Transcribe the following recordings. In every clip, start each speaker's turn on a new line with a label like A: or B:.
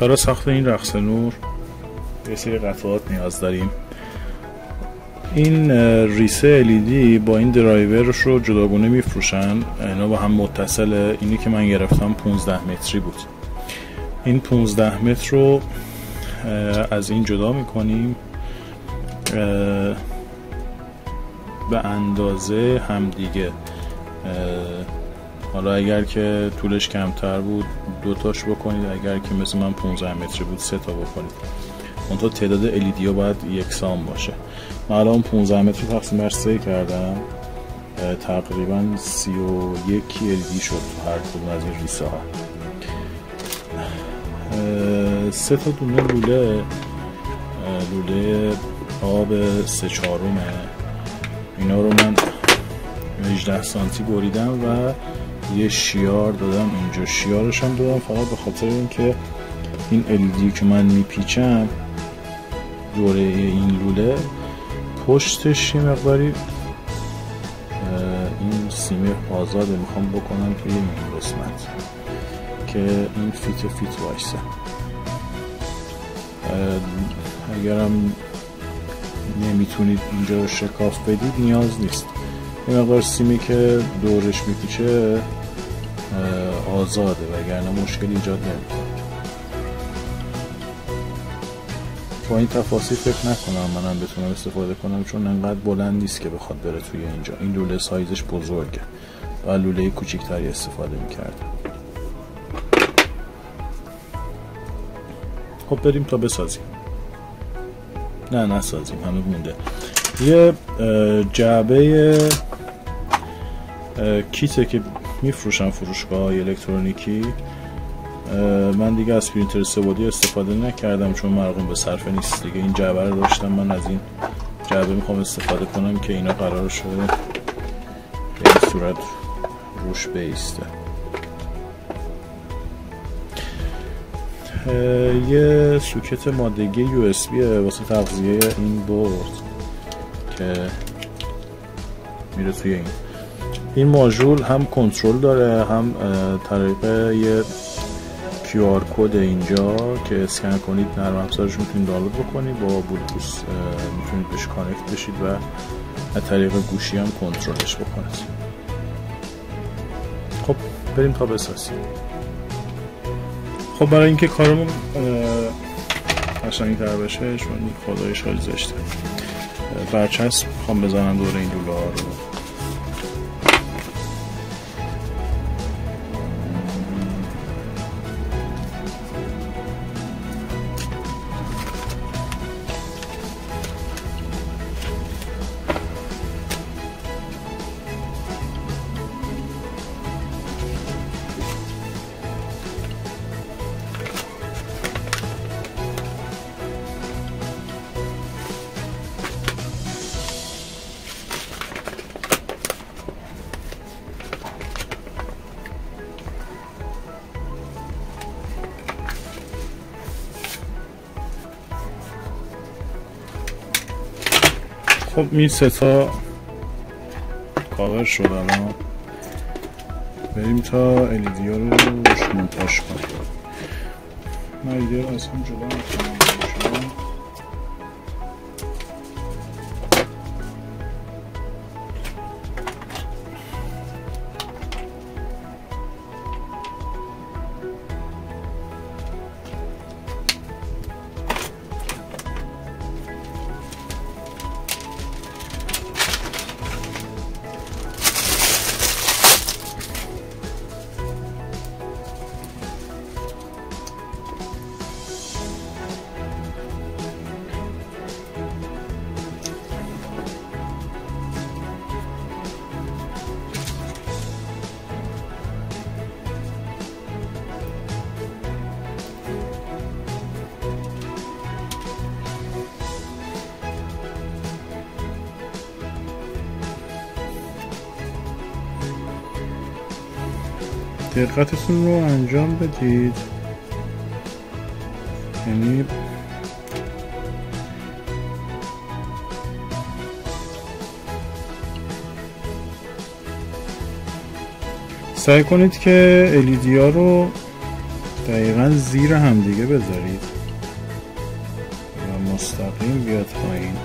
A: برای ساخت این رقص نور یه سری قطعات نیاز داریم. این ریسه LED با این درایورش رو جداگونه میفروشن، اینا با هم متصله. اینی که من گرفتم 15 متری بود. این 15 متر رو از این جدا میکنیم به اندازه همدیگه. حالا اگر که طولش کمتر بود 2 تاش بکنید، اگر که مثل من 15 متری بود 3 تا بکنید. اونطور تعداد LED ها باید یکسان باشه. من الان 15 متری تقسیم بر 3 کردم، تقریبا 31 LED شد هر کدوم از این ریسه ها. 3 تا دونه لوله آب 3/4 اینا رو من 18 سانتی بریدم و یه شیار دادم اینجا. شیارش هم دادم فقط به خاطر اینکه این LED که من میپیچم دوره این لوله پشتش یه مقداری این سیمه آزاده، میخوام بکنم توی این قسمت که این فیت وایسه. اگرم نمیتونید اینجا شکاف بدید نیاز نیست، این مقدار سیمی که دورش میپیچه آزاده وگرنه مشکل ایجاد نمیکنه. با این تفاصیل فکر نکنم منم بتونم استفاده کنم، چون انقدر بلند نیست که بخواد بره توی اینجا. این لوله سایزش بزرگه و لوله کوچیکتری استفاده میکردم. خب بریم تا بسازیم. نه نسازیم، هنوز مونده. یه جعبه کیته که میفروشن فروشگاه الکترونیکی. من دیگه از پرینتر سه‌بعدی استفاده نکردم چون مرغوم به صرفه نیست دیگه. این جعبه رو داشتم، من از این جعبه میخوام استفاده کنم که اینا قرار شده به این صورت روش بیسته. یه سوکت مادگی USB واسه تغذیه این بورد که میره توی این ماژول. هم کنترل داره، هم طریق یه QR کد اینجا که اسکن کنید نرم افزارش میتونید دانلود بکنید، با بلوتوث میتونید بهش کانکت بشید و از طریق گوشی هم کنترلش بکنید. خب بریم تا بسازیم. خب برای اینکه کارمون قشنگ‌تر بشه، چون خدایش خیلی زشته، برچسب میخوام بزنم دور این لوله ها رو. خب این 3 تا کاور شد. الان بریم تا LED ها رو روش مونتاژ کنیم. من LED رو از هم جدا میکنم. دقتتون رو انجام بدید، یعنی سعی کنید که LED ها رو دقیقا زیر همدیگه بذارید و مستقیم بیاد پایین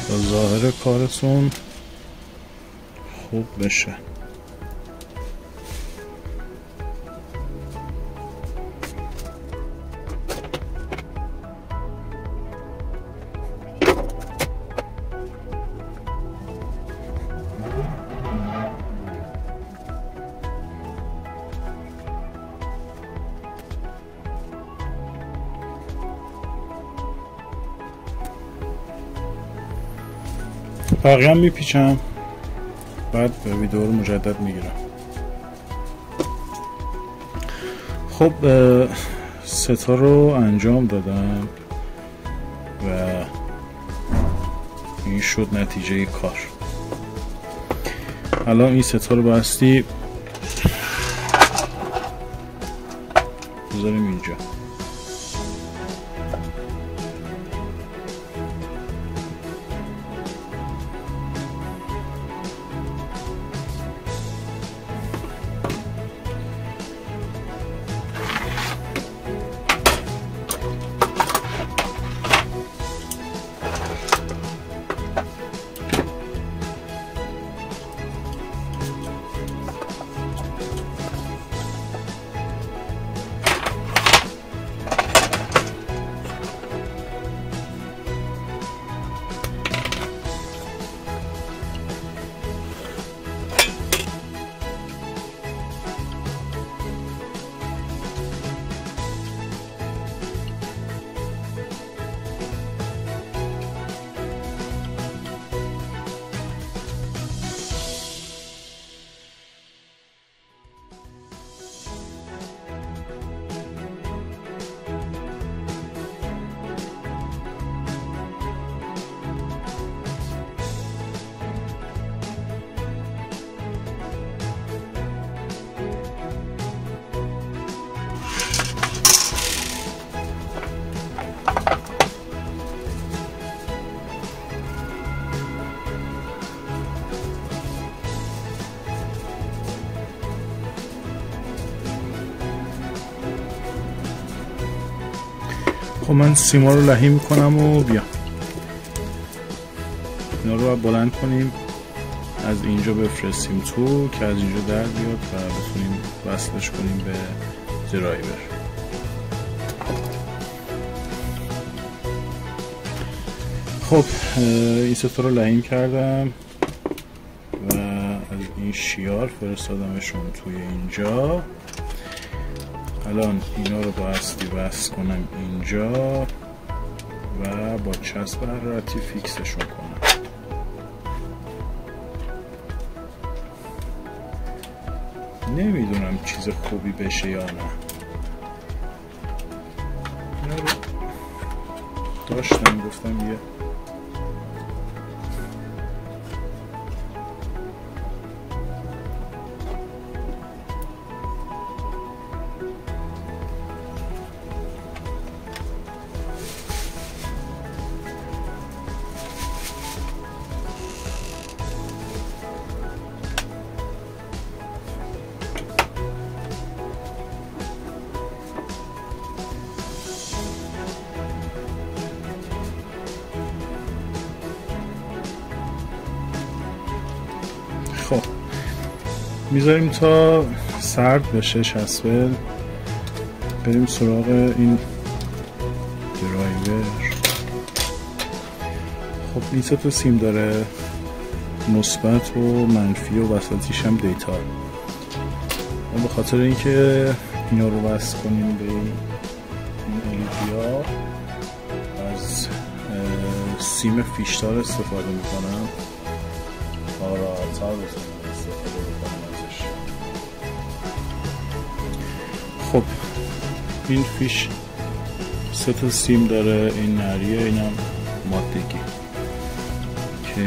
A: تا ظاهر کارتون خوب بشه. بقیه هم میپیچم بعد به ویدیو رو مجدد میگیرم. خب ستا رو انجام دادم و این شد نتیجه کار. الان این ستا رو بستی بذاریم اینجا. خب من سیما رو لحی میکنم و بیام. اینا رو بلند کنیم از اینجا بفرستیم تو که از اینجا در بیاد و بتونیم وصلش کنیم به درایور. خب این ستا رو لحیم کردم و از این شیار فرستادمشون توی اینجا. الان اینا رو بایستی وصل کنم اینجا و با چسب حرارتی فیکسشون کنم. نمیدونم چیز خوبی بشه یا نه. اینا رو داشتم گفتم یه خب میذاریم تا سرد بشه چسبه. بریم سراغ این درایور. خب این سه تا سیم داره، مثبت و منفی و وسطیش هم دیتا. ما به خاطر اینکه اینا رو وصل کنیم به این الیدیا از سیم فیشتار استفاده میکنم تا راحت‌تر بتونیم استفاده بکنیم ازش. خب این فیش سه تا سیم داره، این نریه، اینم مادگی که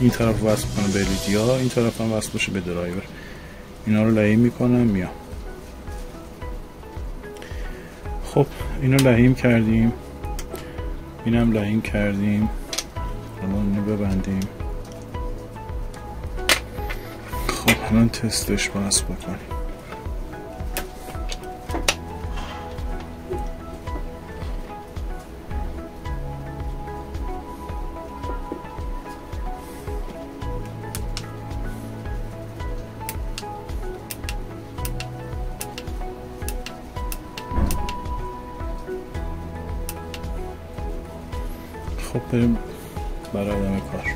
A: این طرف وصل کنه به الیدیا، این طرف هم وصل بشه به درایور. اینا رو لحیم میکنم میام. خب اینو لحیم کردیم، اینم لحیم کردیم. الان اینو ببندیم. خب الان تستش بس بکنیم. خب بریم برای ادامه کار.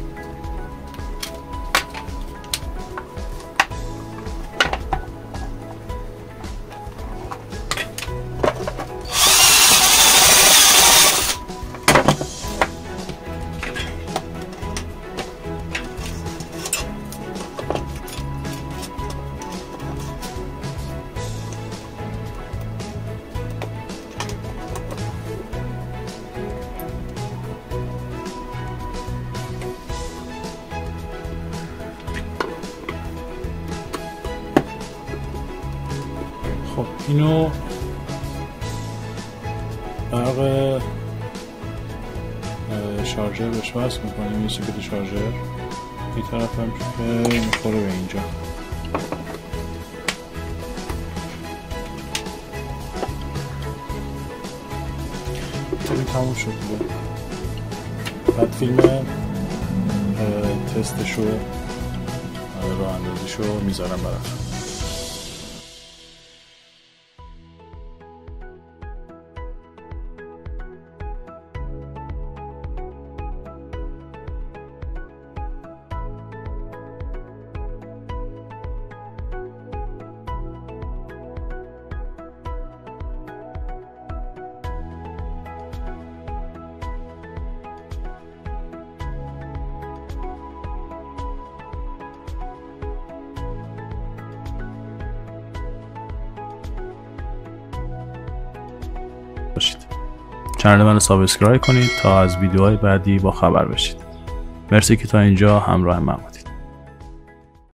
A: خب اینو برق شارژر بهش وصل میکنیم. این سوکت شارژر این طرف هم که میخوره به اینجا. این تموم شد دیگه. بعد فیلم تستشو راه اندازیشو میذارم براتون.
B: کانال منو سابسکرایب کنید تا از ویدیوهای بعدی با خبر بشید. مرسی که تا اینجا همراه من بودید.